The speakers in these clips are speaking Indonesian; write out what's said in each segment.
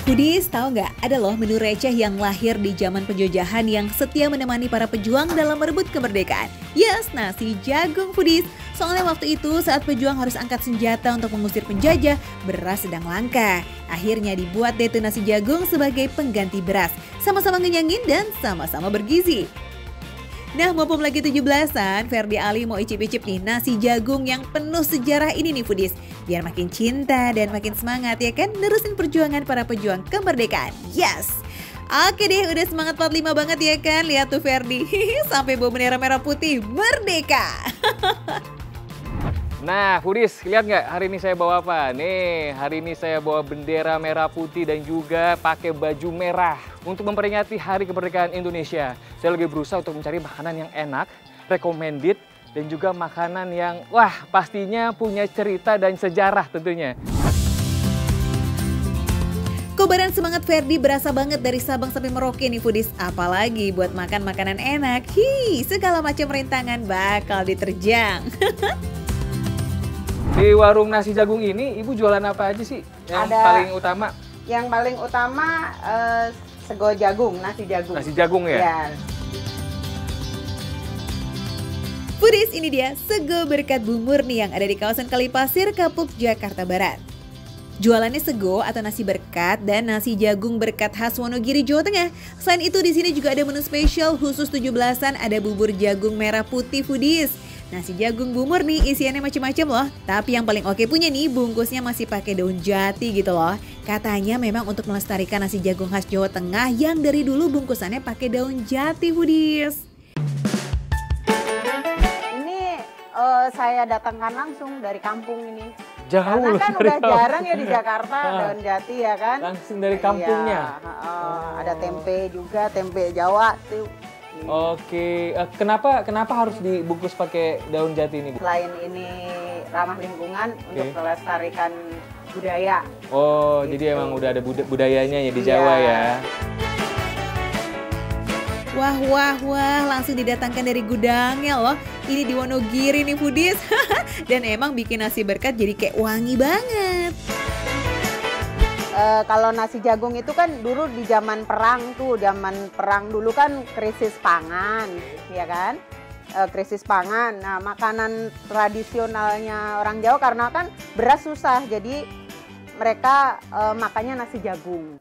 Foodies, tahu nggak? Ada loh menu receh yang lahir di zaman penjajahan yang setia menemani para pejuang dalam merebut kemerdekaan. Yes, nasi jagung Foodies. Soalnya waktu itu saat pejuang harus angkat senjata untuk mengusir penjajah, beras sedang langka. Akhirnya dibuat deh tuh nasi jagung sebagai pengganti beras. Sama-sama ngenyangin dan sama-sama bergizi. Nah, mumpung lagi 17-an, Ferdi Ali mau icip-icip nih nasi jagung yang penuh sejarah ini nih Foodies. Biar makin cinta dan makin semangat ya kan nerusin perjuangan para pejuang kemerdekaan. Yes! Oke deh, udah semangat 45 banget ya kan? Lihat tuh Ferdi, sampai bawa bendera merah putih merdeka. Nah, Foodies, lihat nggak hari ini saya bawa apa? Nih, hari ini saya bawa bendera merah putih dan juga pakai baju merah untuk memperingati Hari Kemerdekaan Indonesia. Saya lagi berusaha untuk mencari makanan yang enak, recommended, dan juga makanan yang, wah, pastinya punya cerita dan sejarah tentunya. Kobaran semangat Ferdi berasa banget dari Sabang sampai Merauke nih Foodies. Apalagi buat makan makanan enak, segala macam rintangan bakal diterjang. Di warung nasi jagung ini, Ibu jualan apa aja sih yang paling utama? Yang paling utama sego jagung, nasi jagung. Nasi jagung ya? Ya. Foodies, ini dia sego berkat Bu Murni yang ada di kawasan Kalipasir, Kapuk, Jakarta Barat. Jualannya sego atau nasi berkat dan nasi jagung berkat khas Wonogiri, Jawa Tengah. Selain itu di sini juga ada menu spesial khusus 17-an, ada bubur jagung merah putih Foodies. Nasi jagung Bu Murni isiannya macam-macam loh. Tapi yang paling oke punya nih, bungkusnya masih pakai daun jati gitu loh. Katanya memang untuk melestarikan nasi jagung khas Jawa Tengah yang dari dulu bungkusannya pakai daun jati Foodies. Ini saya datangkan langsung dari kampung ini. Jauh Karena loh kan dari udah kampung. jarang ya di Jakarta daun jati ya kan. Langsung dari kampungnya? Iya, ada tempe juga, tempe Jawa tuh. Oke, kenapa harus dibungkus pakai daun jati ini, Bu? Selain ini ramah lingkungan untuk melestarikan budaya. Oh, Gitu. jadi emang udah ada budayanya ya di Iya. Jawa ya? Wah, langsung didatangkan dari gudangnya loh. Ini di Wonogiri nih Foodies. Dan emang bikin nasi berkat jadi kayak wangi banget. Kalau nasi jagung itu kan dulu di zaman perang tuh, zaman perang dulu kan krisis pangan, ya kan? Krisis pangan. Nah, makanan tradisionalnya orang Jawa karena kan beras susah, jadi mereka makannya nasi jagung.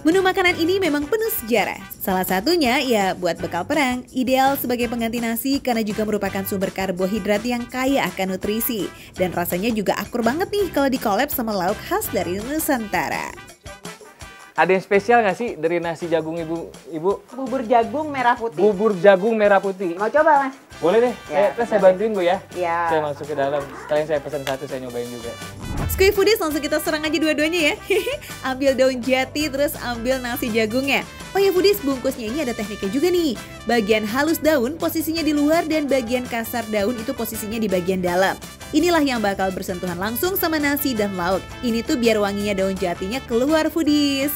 Menu makanan ini memang penuh sejarah. Salah satunya ya buat bekal perang, ideal sebagai pengganti nasi karena juga merupakan sumber karbohidrat yang kaya akan nutrisi. Dan rasanya juga akur banget nih kalau dikolab sama lauk khas dari Nusantara. Ada yang spesial nggak sih dari nasi jagung Ibu? Bubur jagung merah putih. Bubur jagung merah putih. Mau coba, Mas? Boleh deh, Ya, saya bantuin Bu ya. Iya. Saya masuk ke dalam, sekalian saya pesan satu, saya nyobain juga. Skuy Foodies, langsung kita serang aja dua-duanya ya. Ambil daun jati, terus ambil nasi jagungnya. Oh ya Foodies, bungkusnya ini ada tekniknya juga nih. Bagian halus daun posisinya di luar dan bagian kasar daun itu posisinya di bagian dalam. Inilah yang bakal bersentuhan langsung sama nasi dan lauk. Ini tuh biar wanginya daun jatinya keluar Foodies.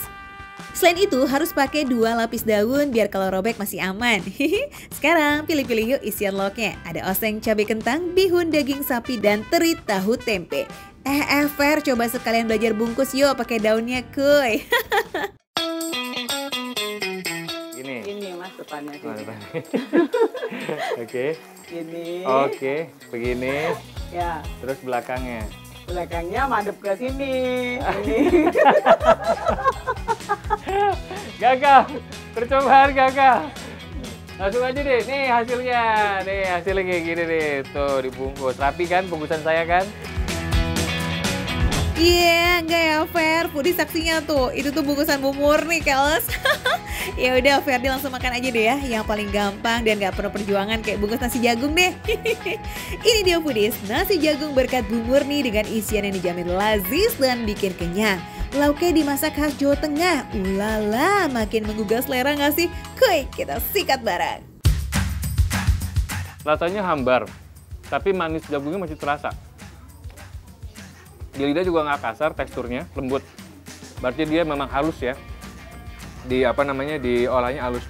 Selain itu harus pakai 2 lapis daun biar kalau robek masih aman. Sekarang pilih-pilih yuk isian lauknya. Ada oseng cabai kentang, bihun daging sapi, dan teri tahu tempe. Fer, coba sekalian belajar bungkus yuk pakai daunnya kuy. Ini Mas depannya sini. Oke. Ini. Oke, begini. Ya, Terus belakangnya. belakangnya madep ke sini. Ini. Gagal, percobaan gagal. Langsung aja deh, nih hasilnya. Nih hasilnya kayak gini nih, tuh dibungkus. Rapi kan bungkusan saya kan? Iya, enggak ya Fer, Foodies saksinya tuh. Itu tuh bungkusan Bu Murni, keles. Ya udah, Ferdi langsung makan aja deh ya. Yang paling gampang dan gak perlu perjuangan kayak bungkus nasi jagung deh. Ini dia Foodies, nasi jagung berkat Bu Murni dengan isian yang dijamin lazis dan bikin kenyang. Lauknya dimasak khas Jawa Tengah. Ulala, makin menggugah selera gak sih? Kuy, kita sikat bareng. Rasanya hambar, tapi manis jagungnya masih terasa. Di lidah juga nggak kasar, teksturnya lembut. Berarti dia memang halus ya. Diolahnya halus.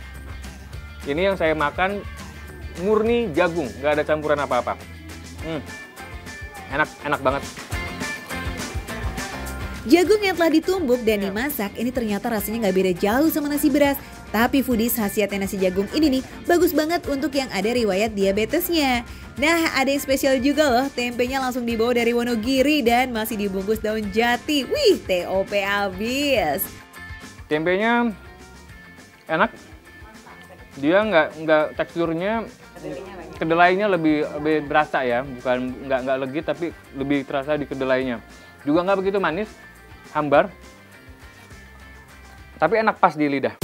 Ini yang saya makan murni jagung, nggak ada campuran apa-apa. Enak banget. Jagung yang telah ditumbuk dan dimasak ini ternyata rasanya nggak beda jauh sama nasi beras. Tapi foodies, khasiatnya nasi jagung ini nih bagus banget untuk yang ada riwayat diabetesnya. Nah, ada yang spesial juga loh, tempenya langsung dibawa dari Wonogiri dan masih dibungkus daun jati. Wih, TOP abis. Tempenya enak. Dia nggak teksturnya, kedelainya lebih berasa ya, bukan nggak legit tapi lebih terasa di kedelainya. Juga nggak begitu manis, hambar, tapi enak pas di lidah.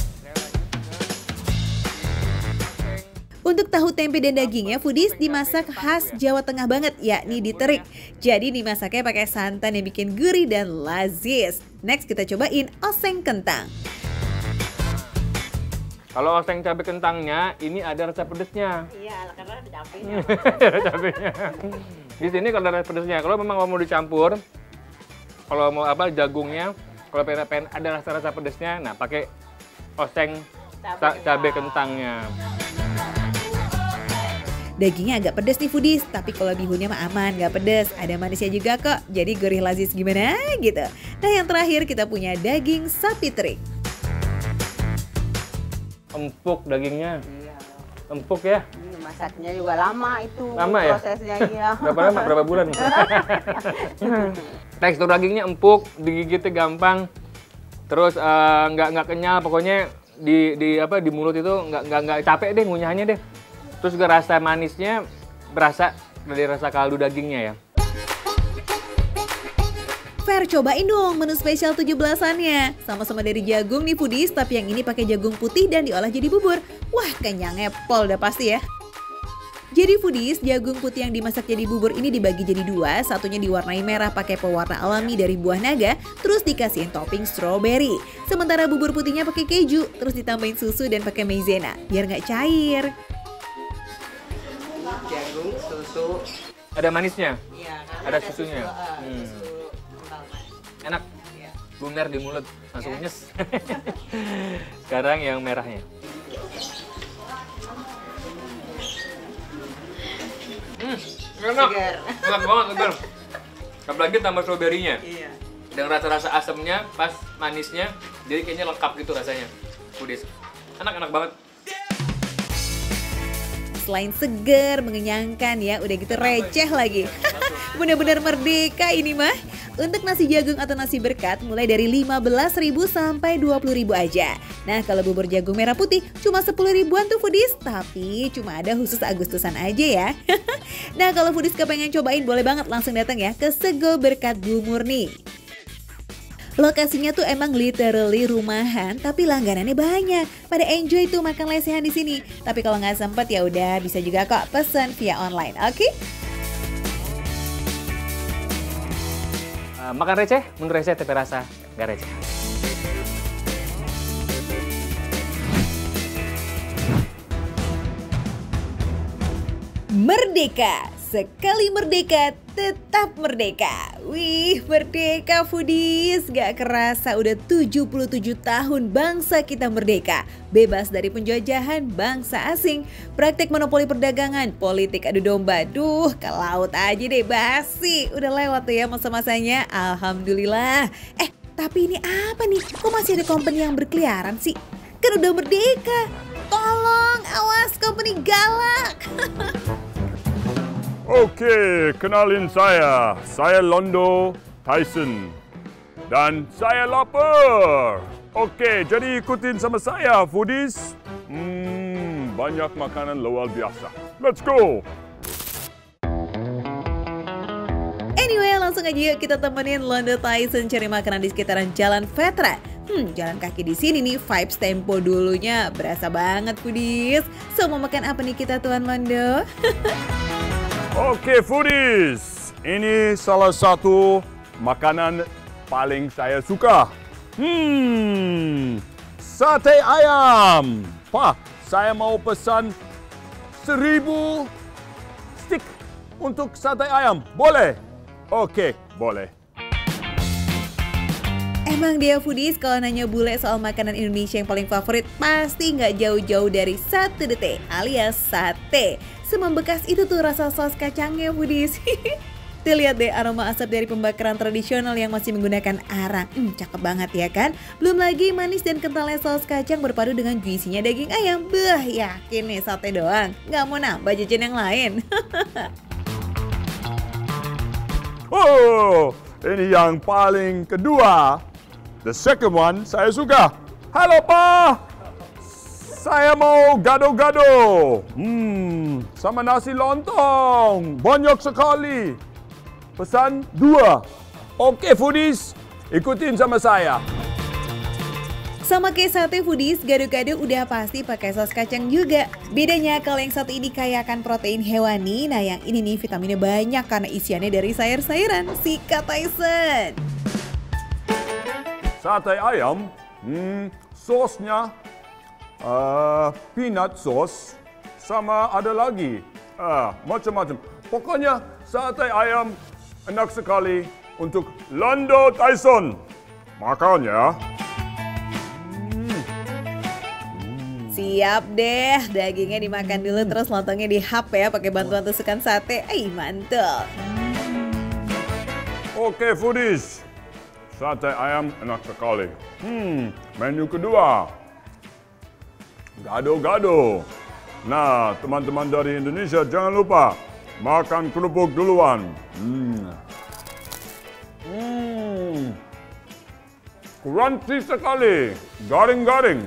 Untuk tahu tempe dan dagingnya, foodies dimasak khas Jawa Tengah banget, yakni diterik. Jadi dimasaknya pakai santan yang bikin gurih dan lazis. Next kita cobain oseng kentang. Kalau oseng cabai kentangnya, ini ada rasa pedesnya. Iya, karena ada cabenya. Ada cabenya. Di sini kalau ada rasa pedesnya, kalau memang mau dicampur, kalau mau jagungnya, kalau pengen ada rasa pedesnya, nah pakai oseng cabai kentangnya. Dagingnya agak pedas nih foodies, tapi kalau bihunnya mah aman, gak pedas. Ada manisnya juga kok, jadi gurih lazis gimana gitu. Nah yang terakhir kita punya daging sapi terik. Empuk dagingnya, Iya. empuk ya. Masaknya juga lama itu. Lama ya? Prosesnya iya. Berapa lama? Berapa bulan? Tekstur dagingnya empuk, digigitnya gampang. Terus nggak kenyal, pokoknya di mulut itu nggak capek deh ngunyahnya deh. Terus juga rasa manisnya berasa dari rasa kaldu dagingnya ya. Fer, cobain dong menu spesial 17-annya. Sama-sama dari jagung nih foodies, tapi yang ini pakai jagung putih dan diolah jadi bubur. Wah, kenyangnya pol udah pasti ya. Jadi foodies, jagung putih yang dimasak jadi bubur ini dibagi jadi dua. Satunya diwarnai merah pakai pewarna alami dari buah naga, terus dikasihin topping strawberry. Sementara bubur putihnya pakai keju, terus ditambahin susu dan pakai maizena, biar nggak cair. Jagung, susu. Ada manisnya, Iya, ada susunya. Susu kental manis. Enak, Iya. lumer di mulut, langsung nyes. Sekarang yang merahnya. Enak, Segar. enak banget, segar. Apalagi tambah strawberry-nya. Iya. Dan rasa-rasa asamnya pas manisnya, jadi kayaknya lengkap gitu rasanya. Foodies. Enak banget. Selain seger, mengenyangkan ya, udah gitu receh lagi. Bener-bener merdeka ini mah. Untuk nasi jagung atau nasi berkat mulai dari 15.000 sampai 20.000 aja. Nah kalau bubur jagung merah putih cuma 10 ribuan tuh foodies, tapi cuma ada khusus Agustusan aja ya. Nah kalau foodies kepengen cobain boleh banget langsung datang ya ke Sego Berkat Bu Murni. Lokasinya tuh emang literally rumahan, tapi langganannya banyak. Pada enjoy tuh makan lesehan di sini. Tapi kalau nggak sempet ya udah bisa juga kok pesan via online, oke? Makan receh, menurut receh tapi rasa nggak receh. Merdeka, sekali merdeka tetap merdeka. Wih, merdeka foodies, gak kerasa udah 77 tahun bangsa kita merdeka. Bebas dari penjajahan bangsa asing, praktek monopoli perdagangan, politik adu domba. Duh, ke laut aja deh basi. Udah lewat tuh ya masa-masanya, alhamdulillah. Tapi ini apa nih? Kok masih ada company yang berkeliaran sih? Kan udah merdeka. Tolong, awas company galak. Oke, kenalin saya Londo Tyson. Dan saya lapar. Oke, jadi ikutin sama saya, foodies. Banyak makanan luar biasa. Let's go! Anyway, langsung aja yuk kita temenin Londo Tyson cari makanan di sekitaran Jalan Veteran. Jalan kaki di sini nih, vibes tempo dulunya berasa banget foodies. So, mau makan apa nih kita Tuan Londo? Oke, foodies. Ini salah satu makanan paling saya suka. Sate ayam. Pak, saya mau pesan 1000 stick untuk sate ayam. Boleh? Oke, boleh. Emang dia foodies kalau nanya bule soal makanan Indonesia yang paling favorit pasti nggak jauh-jauh dari sate dete alias sate. Semembekas itu tuh rasa saus kacangnya foodies. Tuh lihat deh aroma asap dari pembakaran tradisional yang masih menggunakan arang. Cakep banget ya kan? Belum lagi manis dan kentalnya saus kacang berpadu dengan juicy-nya daging ayam. Beuh, yakin nih sate doang. Nggak mau nambah jajan yang lain. Oh, ini yang paling kedua. The second one saya suka. Halo Pak, saya mau gado-gado. Sama nasi lontong. Banyak sekali. Pesan 2. Oke foodies, ikutin sama saya. Sama kayak sate foodies, gado-gado udah pasti pakai saus kacang juga. Bedanya kalau yang satu ini kaya akan protein hewani, nah yang ini nih vitaminnya banyak karena isiannya dari sayur-sayuran. Sikat Tyson. Sate ayam, sosnya peanut sauce sama ada lagi macam-macam. Pokoknya sate ayam enak sekali untuk Lando Tyson. Makan ya. Siap deh, dagingnya dimakan dulu terus lontongnya dihap ya pakai bantuan tusukan sate. Mantap. Oke foodies, sate ayam enak sekali. Menu kedua, gado-gado. Nah, teman-teman dari Indonesia jangan lupa makan kerupuk duluan. Crunchy sekali, garing-garing.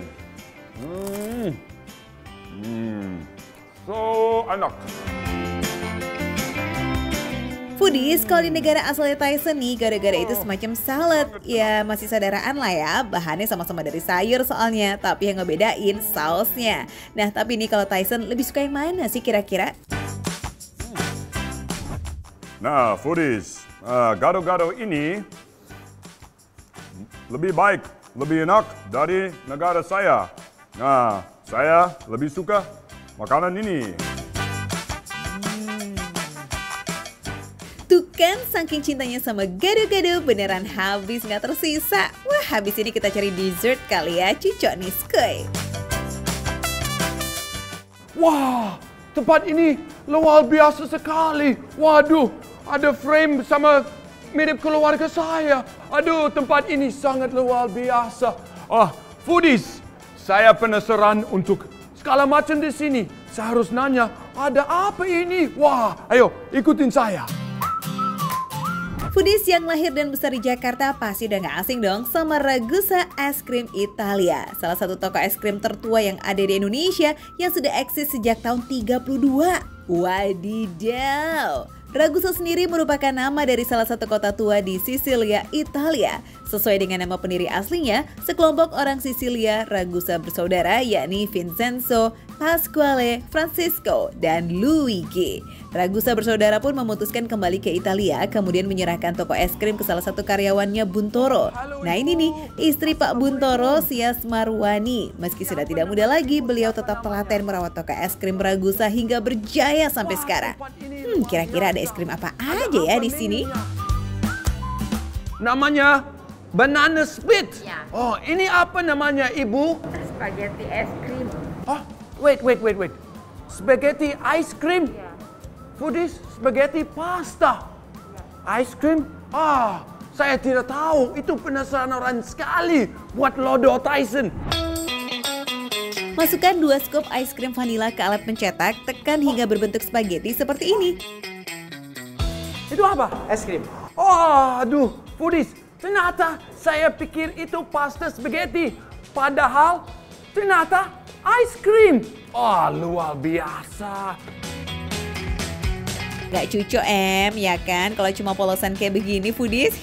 So enak. Foodies, kalau di negara asalnya Tyson nih, gado-gado itu semacam salad. Ya masih saudaraan lah ya, bahannya sama-sama dari sayur soalnya. Tapi yang ngebedain sausnya. Nah tapi nih kalau Tyson lebih suka yang mana sih kira-kira? Nah, foodies, gado-gado ini lebih baik, lebih enak dari negara saya. Nah, saya lebih suka makanan ini. Tuh kan, saking cintanya sama gado-gado beneran habis nggak tersisa. Wah, habis ini kita cari dessert kali ya, cucok nih, skoy. Wah, tempat ini luar biasa sekali. Waduh, ada frame sama mirip keluarga saya. Aduh, tempat ini sangat luar biasa. Foodies, saya penasaran untuk segala macam di sini. Saya harus nanya, ada apa ini? Wah, ayo ikutin saya. Foodies yang lahir dan besar di Jakarta pasti udah gak asing dong sama Ragusa Es Krim Italia. Salah satu toko es krim tertua yang ada di Indonesia yang sudah eksis sejak tahun 32. Wadidaw! Ragusa sendiri merupakan nama dari salah satu kota tua di Sisilia, Italia. Sesuai dengan nama pendiri aslinya, sekelompok orang Sisilia Ragusa bersaudara yakni Vincenzo, Pasquale, Francisco, dan Luigi. Ragusa bersaudara pun memutuskan kembali ke Italia, kemudian menyerahkan toko es krim ke salah satu karyawannya Buntoro. Nah ini nih, istri Pak Buntoro, Sias Marwani. Meski sudah tidak muda lagi, beliau tetap telaten merawat toko es krim Ragusa hingga berjaya sampai sekarang. Kira-kira ada es krim apa aja ya di sini? Namanya banana split. Ya. Oh, ini apa namanya, Ibu? Spaghetti es krim. Oh, wait. Spaghetti ice cream. Ya. Foodies, spaghetti pasta. Ice cream? Saya tidak tahu. Itu penasaran sekali buat Lando Tyson. Masukkan 2 scoop ice cream vanila ke alat pencetak, tekan hingga berbentuk spaghetti seperti ini. Itu apa? Es krim. Oh, aduh, foodies. Ternyata saya pikir itu pasta spaghetti. Padahal ternyata ice cream. Luar biasa. Gak cucok ya kan kalau cuma polosan kayak begini foodies.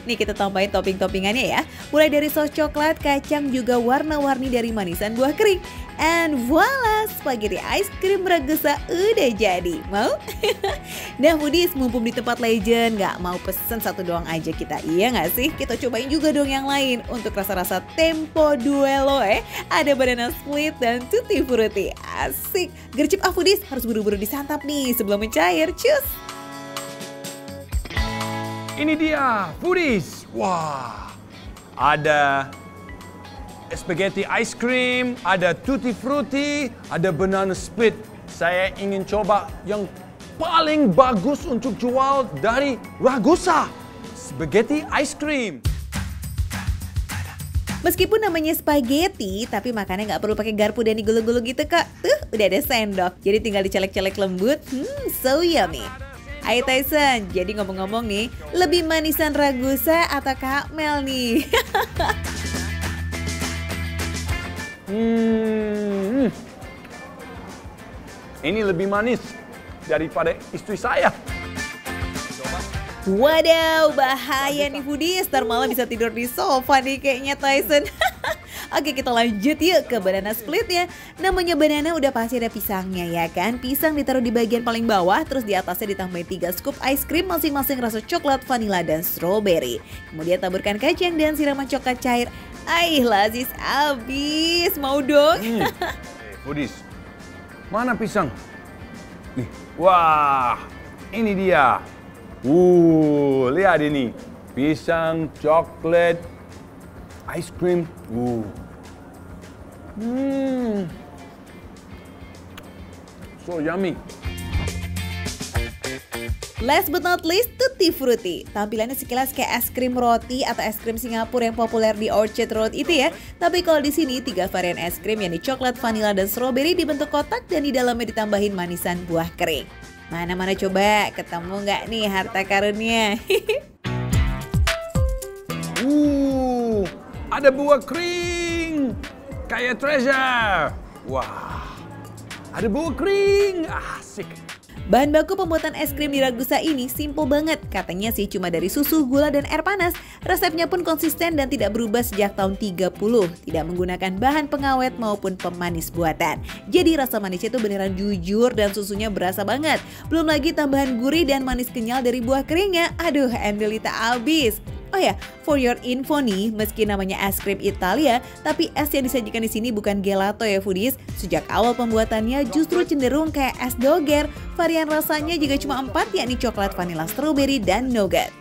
Nih kita tambahin topping-toppingannya ya. Mulai dari sos coklat, kacang, juga warna-warni dari manisan buah kering. And voila, spaghetti ice cream Ragusa udah jadi. Mau? Nah foodies, mumpung di tempat legend, gak mau pesen satu doang aja kita, iya gak sih? Kita cobain juga dong yang lain. Untuk rasa-rasa tempo duello ada banana split dan tutti frutti. Asik. Gercep foodies, harus buru-buru disantap nih sebelum mencair. Cus! Ini dia, foodies. Wah, ada spaghetti ice cream, ada tutti frutti, ada banana split. Saya ingin coba yang paling bagus untuk jual dari Ragusa. Spaghetti ice cream. Meskipun namanya spaghetti, tapi makannya nggak perlu pakai garpu dan digulung-gulung gitu kok. Tuh, udah ada sendok. Jadi tinggal dicolek-colek lembut. So yummy. Ayo Tyson, jadi ngomong-ngomong nih, lebih manisan Ragusa atau Kamel nih? Ini lebih manis daripada istri saya. Wadaw, bahaya nih foodies, ntar malah bisa tidur di sofa nih kayaknya Tyson. Oke, kita lanjut yuk ke banana splitnya. Namanya banana udah pasti ada pisangnya ya kan. Pisang ditaruh di bagian paling bawah, terus di atasnya ditambahin 3 scoop ice cream masing-masing rasa coklat, vanila, dan strawberry. Kemudian taburkan kacang dan siraman coklat cair. Lazis abis, mau dong? Foodies, mana pisang? Nih, wah, ini dia. Lihat ini. Pisang, coklat, ice cream. So yummy. Last but not least, Tutti Frutti. Tampilannya sekilas kayak es krim roti atau es krim Singapura yang populer di Orchard Road itu ya. Tapi kalau di sini 3 varian es krim yakni coklat, vanila, dan strawberry dibentuk kotak dan di dalamnya ditambahin manisan buah kering. Mana-mana coba, ketemu nggak nih harta karunnya? Ada buah kering, kayak treasure. Wah, ada buah kering, asik. Bahan baku pembuatan es krim di Ragusa ini simple banget. Katanya sih cuma dari susu, gula, dan air panas. Resepnya pun konsisten dan tidak berubah sejak tahun 30. Tidak menggunakan bahan pengawet maupun pemanis buatan. Jadi rasa manisnya itu beneran jujur dan susunya berasa banget. Belum lagi tambahan gurih dan manis kenyal dari buah keringnya. Aduh, endelita abis. Oh ya, for your info nih, meski namanya es krim Italia, tapi es yang disajikan di sini bukan gelato ya foodies. Sejak awal pembuatannya justru cenderung kayak es doger. Varian rasanya juga cuma 4, yakni coklat, vanilla, strawberry, dan nougat.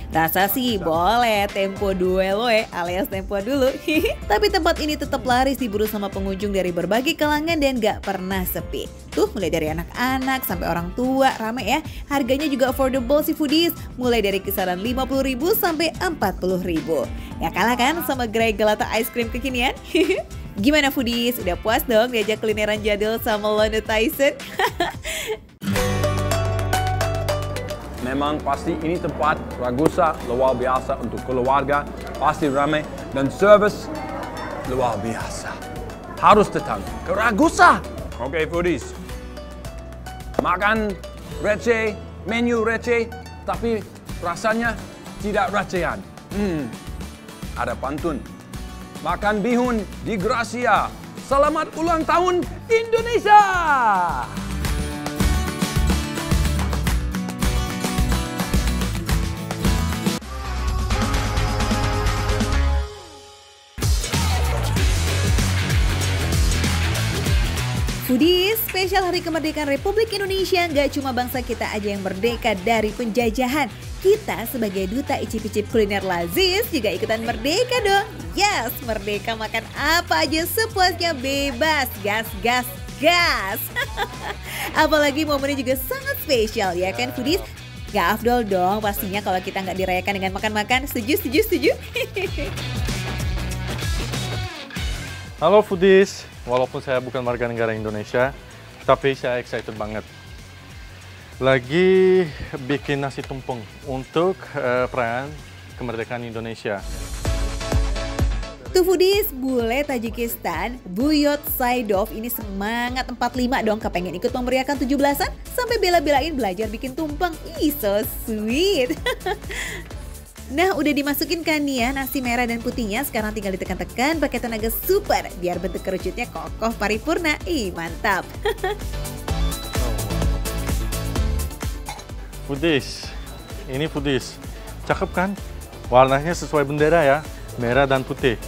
Rasa sih boleh tempo duelo alias tempo dulu. Tapi tempat ini tetap laris diburu sama pengunjung dari berbagai kalangan dan gak pernah sepi. Tuh mulai dari anak-anak sampai orang tua rame ya. Harganya juga affordable sih foodies. Mulai dari kisaran 50.000 sampai 40.000. Ya kalah kan sama gerai gelato ice cream kekinian? Gimana foodies? Udah puas dong diajak kulineran jadul sama Lone Tyson? Memang pasti ini tempat Ragusa luar biasa untuk keluarga, pasti ramai dan service luar biasa. Harus datang ke Ragusa. Oke foodies, makan receh, menu receh, tapi rasanya tidak recehan. Ada pantun. Makan bihun di Gracia. Selamat ulang tahun Indonesia! Foodies, spesial Hari Kemerdekaan Republik Indonesia nggak cuma bangsa kita aja yang merdeka dari penjajahan. Kita sebagai duta icip-icip kuliner lazis juga ikutan merdeka dong. Yes, merdeka makan apa aja sepuasnya, bebas, gas, gas, gas. Apalagi momennya juga sangat spesial ya kan foodies? Gak afdol dong pastinya kalau kita nggak dirayakan dengan makan-makan. Setuju, setuju, setuju. Halo foodies, walaupun saya bukan warga negara Indonesia, tapi saya excited banget. Lagi bikin nasi tumpeng untuk perayaan kemerdekaan Indonesia. Tuh foodies, bule Tajikistan, Buyot Saidov ini semangat 45 dong kepengen ikut memeriahkan 17-an sampai bela-belain belajar bikin tumpeng. Ih, so sweet. Nah, udah dimasukin kan nih ya nasi merah dan putihnya, sekarang tinggal ditekan-tekan pakai tenaga super biar bentuk kerucutnya kokoh paripurna. Ih, mantap. Foodies, ini foodies. Cakep kan? Warnanya sesuai bendera ya, merah dan putih.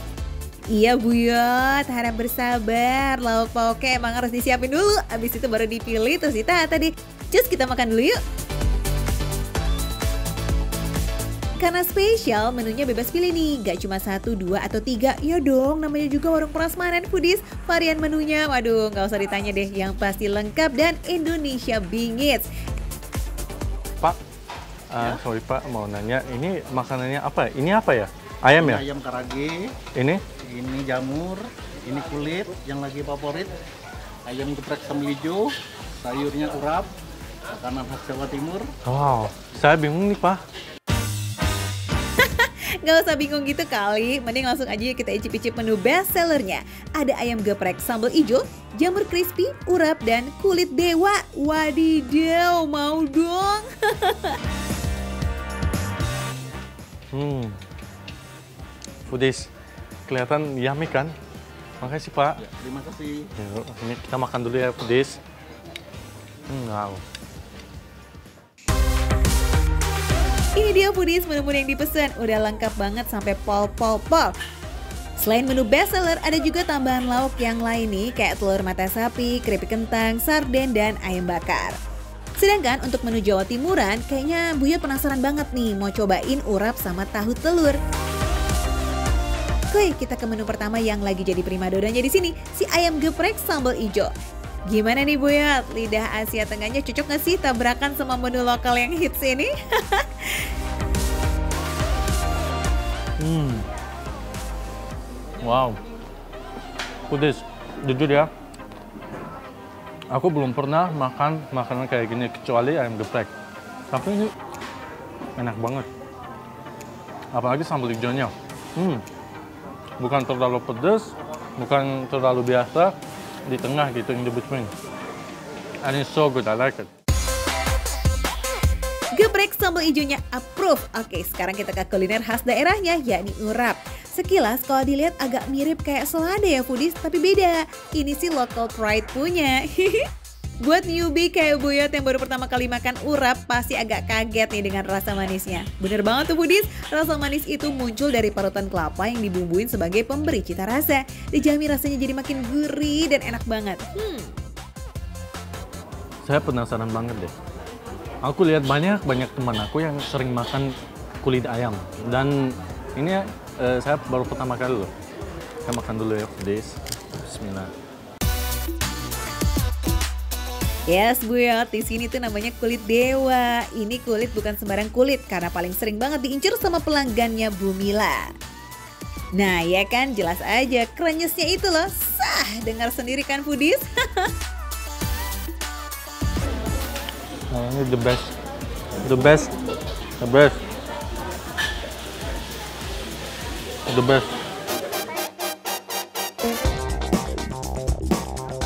Iya Buyot, harap bersabar. Lauk pauknya emang harus disiapin dulu, abis itu baru dipilih terus ditata deh. Cus, kita makan dulu yuk. Karena spesial, menunya bebas pilih nih. Gak cuma 1, 2, atau 3. Ya dong, namanya juga warung prasmanan foodies. Varian menunya, waduh gak usah ditanya deh. Yang pasti lengkap dan Indonesia bingits. Sorry Pak, mau nanya, ini makanannya apa? Ini apa ya? Ayam ya? Ayam karage, Ini? ini jamur, ini kulit yang lagi favorit. Ayam geprek sambal hijau, sayurnya urap, makanan khas Jawa Timur. Wow, saya bingung nih Pak. Gak usah bingung gitu kali, mending langsung aja kita icip-icip menu best sellernya. Ada ayam geprek sambal ijo, jamur crispy, urap, dan kulit dewa. Wadidaw, mau dong. Foodies, kelihatan yummy kan? Makasih Pak. Ya, terima kasih. Yuk, ini kita makan dulu ya Foodies. Wow. Ini dia foodies, menu-menu yang dipesan. Udah lengkap banget sampai pol. Selain menu best seller, ada juga tambahan lauk yang lain nih, kayak telur mata sapi, keripik kentang, sarden, dan ayam bakar. Sedangkan untuk menu Jawa Timuran, kayaknya Buya penasaran banget nih mau cobain urap sama tahu telur. Oke, kita ke menu pertama yang lagi jadi primadonanya di sini, si ayam geprek sambal ijo. Gimana nih Buya, lidah Asia Tengahnya cocok nggak sih tabrakan sama menu lokal yang hits ini? Wow. Foodies, jujur ya, aku belum pernah makan makanan kayak gini kecuali ayam geprek. Tapi ini enak banget. Apalagi sambal hijaunya. Bukan terlalu pedas, bukan terlalu biasa, di tengah gitu, in the between. And it's so good, I like it. Geprek sambal ijonya approve. Oke, sekarang kita ke kuliner khas daerahnya, yakni urap. Sekilas kalau dilihat agak mirip kayak selada ya foodies, tapi beda. Ini sih local pride punya. Buat newbie kayak Buyot yang baru pertama kali makan urap, pasti agak kaget nih dengan rasa manisnya. Bener banget tuh foodies, rasa manis itu muncul dari parutan kelapa yang dibumbuin sebagai pemberi cita rasa. Dijamin rasanya jadi makin gurih dan enak banget. Saya penasaran banget deh. Aku lihat banyak teman aku yang sering makan kulit ayam. Dan ini saya baru pertama kali loh. Saya makan dulu ya foodies. Bismillah. Yes Buyot, di sini tuh namanya kulit dewa. Ini kulit bukan sembarang kulit karena paling sering banget diincar sama pelanggannya Bu Mila. Nah ya kan, jelas aja krenyesnya itu loh. Sah, dengar sendiri kan foodies? Nah, ini the best. The best. The best. The best.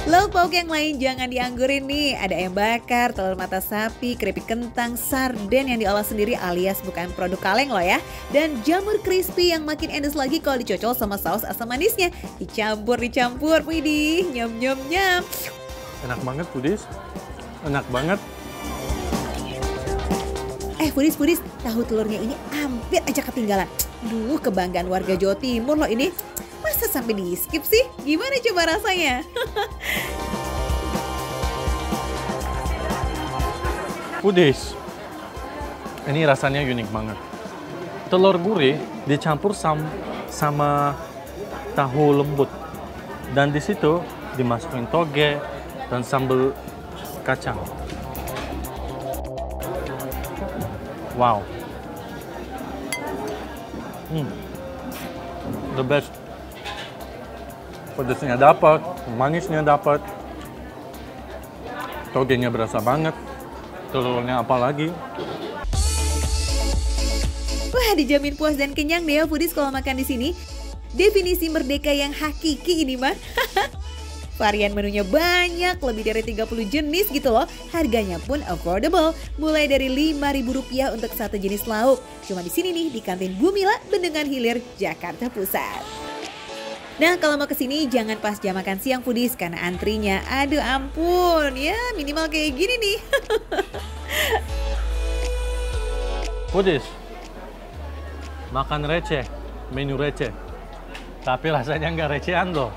Lauk pauk yang lain jangan dianggurin nih. Ada ayam bakar, telur mata sapi, keripik kentang, sarden yang diolah sendiri alias bukan produk kaleng loh ya. Dan jamur crispy yang makin endes lagi kalau dicocol sama saus asam manisnya. Dicampur, widih, nyam. Enak banget foodies. Enak banget. Foodies, tahu telurnya ini hampir aja ketinggalan. Duh, kebanggaan warga Jawa Timur loh ini. Masa sampai di skip sih? Gimana coba rasanya? Foodies, ini rasanya unik banget. Telur gurih dicampur sama tahu lembut. Dan di situ dimasukin toge dan sambal kacang. Wow. The best. Pedasnya dapat, manisnya dapat, togenya berasa banget, telurnya apalagi. Wah, dijamin puas dan kenyang deh foodies kalau makan di sini. Definisi merdeka yang hakiki ini mah. Varian menunya banyak, lebih dari 30 jenis gitu loh. Harganya pun affordable, mulai dari Rp5.000 untuk satu jenis lauk. Cuma di sini nih, di kantin Bu Mila, Bendungan Hilir, Jakarta Pusat. Nah, kalau mau kesini jangan pas jam makan siang foodies karena antrinya, aduh ampun, ya minimal kayak gini nih. Foodies, makan receh, menu receh. Tapi rasanya nggak recehan loh.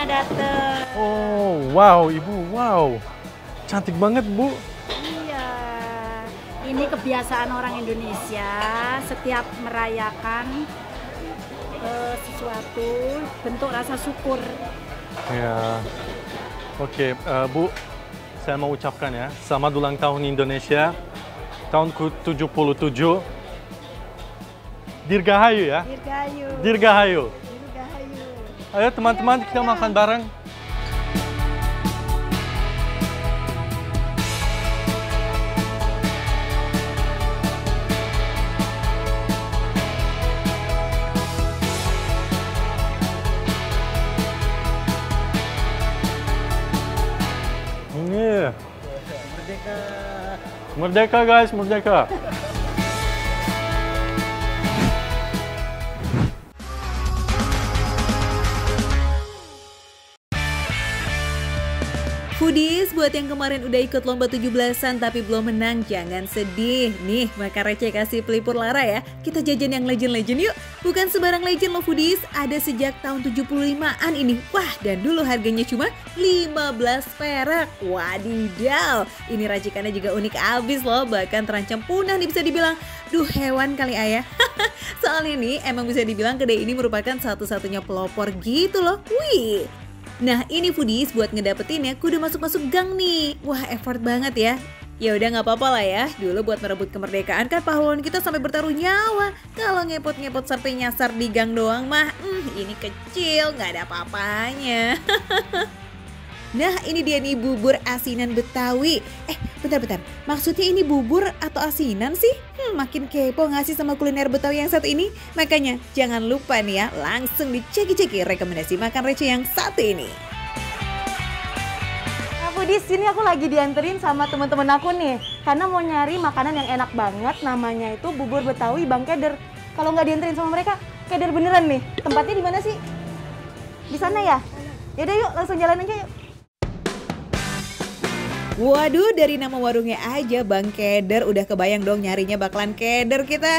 Dateng. Oh, wow, Ibu, wow. Cantik banget, Bu. Iya. ini kebiasaan orang Indonesia setiap merayakan sesuatu bentuk rasa syukur. Ya, oke, Bu, saya mau ucapkan ya, selamat ulang tahun Indonesia, tahun ke-77. Dirgahayu ya. Dirgahayu. Dirgahayu. Dirgahayu. Ayo teman-teman, kita makan bareng. Ini. Merdeka. Merdeka guys, merdeka. Foodies, buat yang kemarin udah ikut lomba 17-an tapi belum menang, jangan sedih. Nih, makan receh kasih pelipur lara ya. Kita jajan yang legend-legend yuk. Bukan sembarang legend loh Foodies, ada sejak tahun 75-an ini. Wah, dan dulu harganya cuma 15 perak. Wadidaw, ini racikannya juga unik abis loh. Bahkan terancam punah nih bisa dibilang. Duh, hewan kali ayah. Soalnya nih, emang bisa dibilang kedai ini merupakan satu-satunya pelopor gitu loh. Wih. Nah ini Foodies buat ngedapetinnya kudu masuk-masuk gang nih. Wah effort banget ya. Ya udah nggak apa-apa lah ya. Dulu buat merebut kemerdekaan kan pahlawan kita sampai bertaruh nyawa. Kalau ngepot-ngepot sampai nyasar di gang doang mah, ini kecil nggak ada apa-apanya. Nah ini dia nih bubur asinan Betawi. Bentar-bentar, maksudnya ini bubur atau asinan sih? Makin kepo nggak sih sama kuliner Betawi yang satu ini? Makanya jangan lupa nih ya, langsung diceki-ceki rekomendasi makan receh yang satu ini. Nah Foodies, sini aku lagi dianterin sama teman-teman aku nih. Karena mau nyari makanan yang enak banget, namanya itu bubur Betawi Bang Keder. Kalau nggak dianterin sama mereka, keder beneran nih. Tempatnya di mana sih? Di sana ya? Yaudah yuk, langsung jalan aja yuk. Waduh, dari nama warungnya aja Bang Keder, udah kebayang dong nyarinya bakalan keder kita.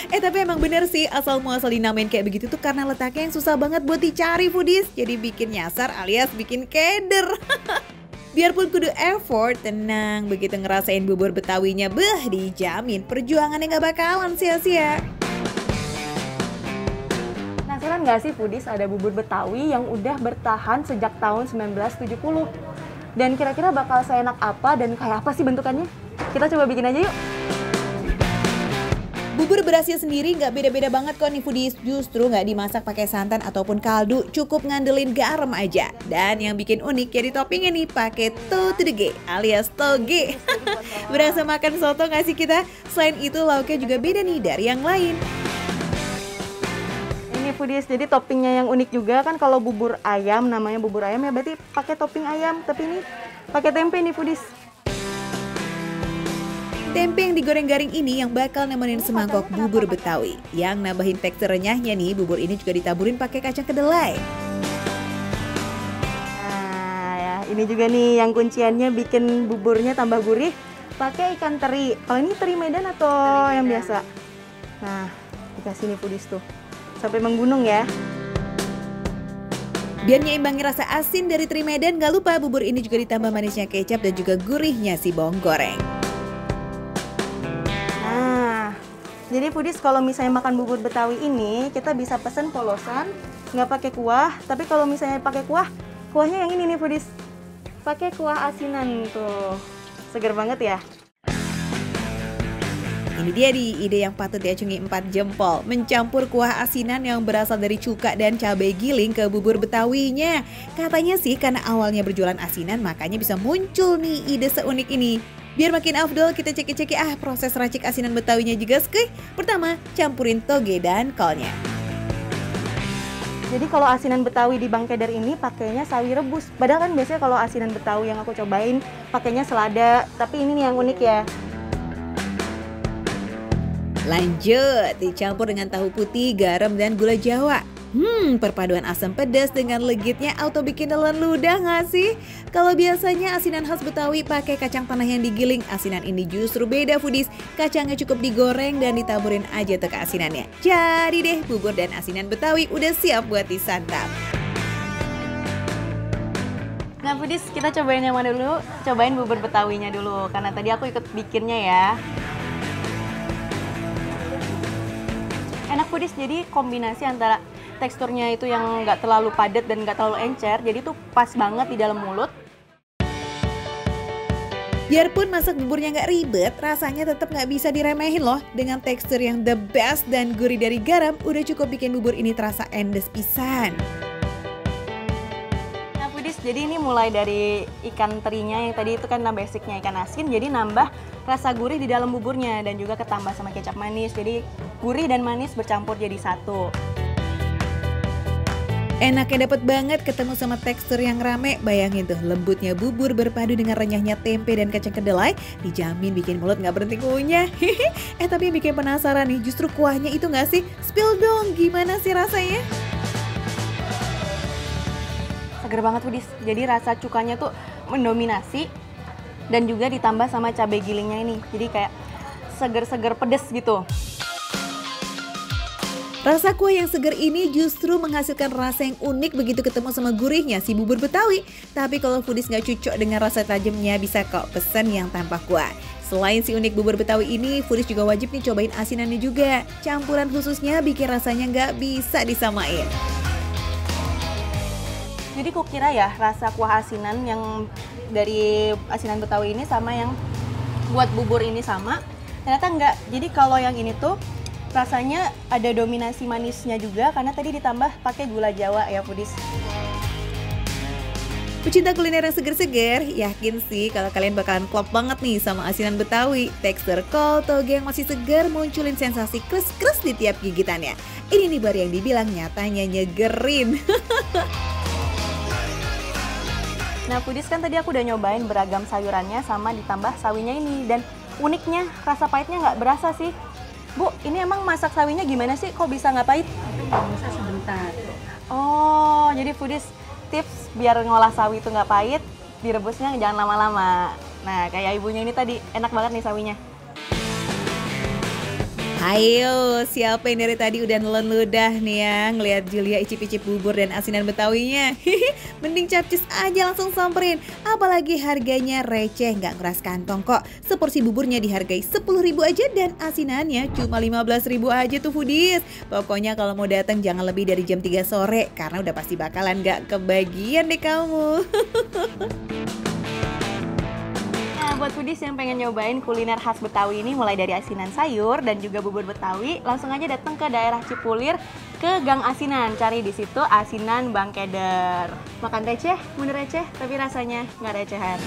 Tapi emang bener sih asal muasal dinamain kayak begitu tuh karena letaknya yang susah banget buat dicari Foodies. Jadi bikin nyasar alias bikin keder. Biarpun kudu effort, tenang, begitu ngerasain bubur Betawinya, dijamin perjuangannya gak bakalan sia-sia. Penasaran nggak sih Foodies ada bubur Betawi yang udah bertahan sejak tahun 1970? Dan kira-kira bakal seenak apa dan kayak apa sih bentukannya? Kita coba bikin aja yuk. Bubur berasnya sendiri nggak beda-beda banget kok nih Foodies. Justru nggak dimasak pakai santan ataupun kaldu, cukup ngandelin garam aja. Dan yang bikin unik ya di toppingnya nih pakai totege alias toge. Berasa makan soto nggak sih kita? Selain itu lauknya juga beda nih dari yang lain. Foodies, jadi toppingnya yang unik juga kan kalau bubur ayam, namanya bubur ayam ya berarti pakai topping ayam, tapi ini pakai tempe nih Foodies. Tempe yang digoreng garing ini yang bakal nemenin semangkok bubur Betawi. Yang nambahin tekstur renyahnya nih, bubur ini juga ditaburin pakai kacang kedelai. Nah ya, ini juga nih yang kunciannya bikin buburnya tambah gurih, pakai ikan teri. Kalau ini teri Medan atau teri yang biasa? Nah, dikasih nih Foodies tuh. Sampai menggunung ya. Biar nyeimbangi rasa asin dari teri Medan, gak lupa bubur ini juga ditambah manisnya kecap dan juga gurihnya si bawang goreng. Nah, jadi Foodies kalau misalnya makan bubur Betawi ini, kita bisa pesen polosan, nggak pakai kuah. Tapi kalau misalnya pakai kuah, kuahnya yang ini nih Foodies. Pakai kuah asinan tuh. Seger banget ya. Ini dia di ide yang patut diacungi 4 jempol. Mencampur kuah asinan yang berasal dari cuka dan cabai giling ke bubur Betawinya. Katanya sih karena awalnya berjualan asinan makanya bisa muncul nih ide seunik ini. Biar makin afdol kita ceki-ceki proses racik asinan Betawinya juga skuy. Pertama, campurin toge dan kolnya. Jadi kalau asinan Betawi di Bang Keder ini pakainya sawi rebus. Padahal kan biasanya kalau asinan Betawi yang aku cobain pakainya selada. Tapi ini nih yang unik ya. Lanjut, dicampur dengan tahu putih, garam, dan gula Jawa. Perpaduan asam pedas dengan legitnya auto bikin nelan ludah nggak sih? Kalau biasanya asinan khas Betawi pakai kacang tanah yang digiling, asinan ini justru beda Foodies. Kacangnya cukup digoreng dan ditaburin aja tuh ke asinannya. Jadi deh, bubur dan asinan Betawi udah siap buat disantap. Nah Foodies, kita cobain yang mana dulu? Cobain bubur Betawinya dulu, karena tadi aku ikut bikinnya ya. Enak foodies, jadi kombinasi antara teksturnya itu yang nggak terlalu padat dan nggak terlalu encer, jadi tuh pas banget di dalam mulut. Biarpun masak buburnya nggak ribet, rasanya tetap nggak bisa diremehin loh. Dengan tekstur yang the best dan gurih dari garam, udah cukup bikin bubur ini terasa endes pisan. Nah foodies, jadi ini mulai dari ikan terinya yang tadi itu kan basicnya ikan asin, jadi nambah rasa gurih di dalam buburnya dan juga ketambah sama kecap manis, jadi gurih dan manis bercampur jadi satu. Enaknya dapet banget ketemu sama tekstur yang rame. Bayangin tuh lembutnya bubur berpadu dengan renyahnya tempe dan kacang kedelai. Dijamin bikin mulut nggak berhenti ngunyah. Tapi yang bikin penasaran nih justru kuahnya itu nggak sih? Spill dong, gimana sih rasanya? Seger banget foodies, jadi rasa cukanya tuh mendominasi dan juga ditambah sama cabai gilingnya ini. Jadi kayak seger-seger pedes gitu. Rasa kuah yang segar ini justru menghasilkan rasa yang unik begitu ketemu sama gurihnya si bubur Betawi. Tapi kalau foodies nggak cocok dengan rasa tajamnya, bisa kok pesan yang tanpa kuah. Selain si unik bubur Betawi ini, foodies juga wajib nih cobain asinannya juga. Campuran khususnya bikin rasanya nggak bisa disamain. Jadi kukira ya rasa kuah asinan yang dari asinan Betawi ini sama yang buat bubur ini sama. Ternyata enggak. Jadi kalau yang ini tuh rasanya ada dominasi manisnya juga karena tadi ditambah pakai gula Jawa ya foodies. Pecinta kuliner yang seger-seger, yakin sih kalau kalian bakalan klop banget nih sama asinan Betawi. Tekstur kol toge yang masih segar munculin sensasi kres-kres di tiap gigitannya. Ini nih baru yang dibilang nyatanya nyegerin. Nah foodies kan tadi aku udah nyobain beragam sayurannya sama ditambah sawinya ini. Dan uniknya rasa pahitnya nggak berasa sih. Bu, ini emang masak sawinya gimana sih? Kok bisa nggak pahit? Bisa sebentar. Oh, jadi foodies tips biar ngolah sawi itu nggak pahit, direbusnya jangan lama-lama. Nah, kayak ibunya ini tadi, enak banget nih sawinya. Ayo, siapa yang dari tadi udah nelen ludah nih ya ngeliat Julia icip-icip bubur dan asinan Betawinya. Mending capcis aja langsung samperin. Apalagi harganya receh, nggak ngeras kantong kok. Seporsi buburnya dihargai 10.000 aja dan asinannya cuma 15.000 aja tuh foodies. Pokoknya kalau mau datang jangan lebih dari jam 3 sore karena udah pasti bakalan nggak kebagian deh kamu. Nah, buat foodies yang pengen nyobain kuliner khas Betawi ini mulai dari asinan sayur dan juga bubur Betawi, langsung aja datang ke daerah Cipulir ke Gang Asinan. Cari di situ asinan Bang Keder. Makan receh, menurut receh, tapi rasanya nggak recehan.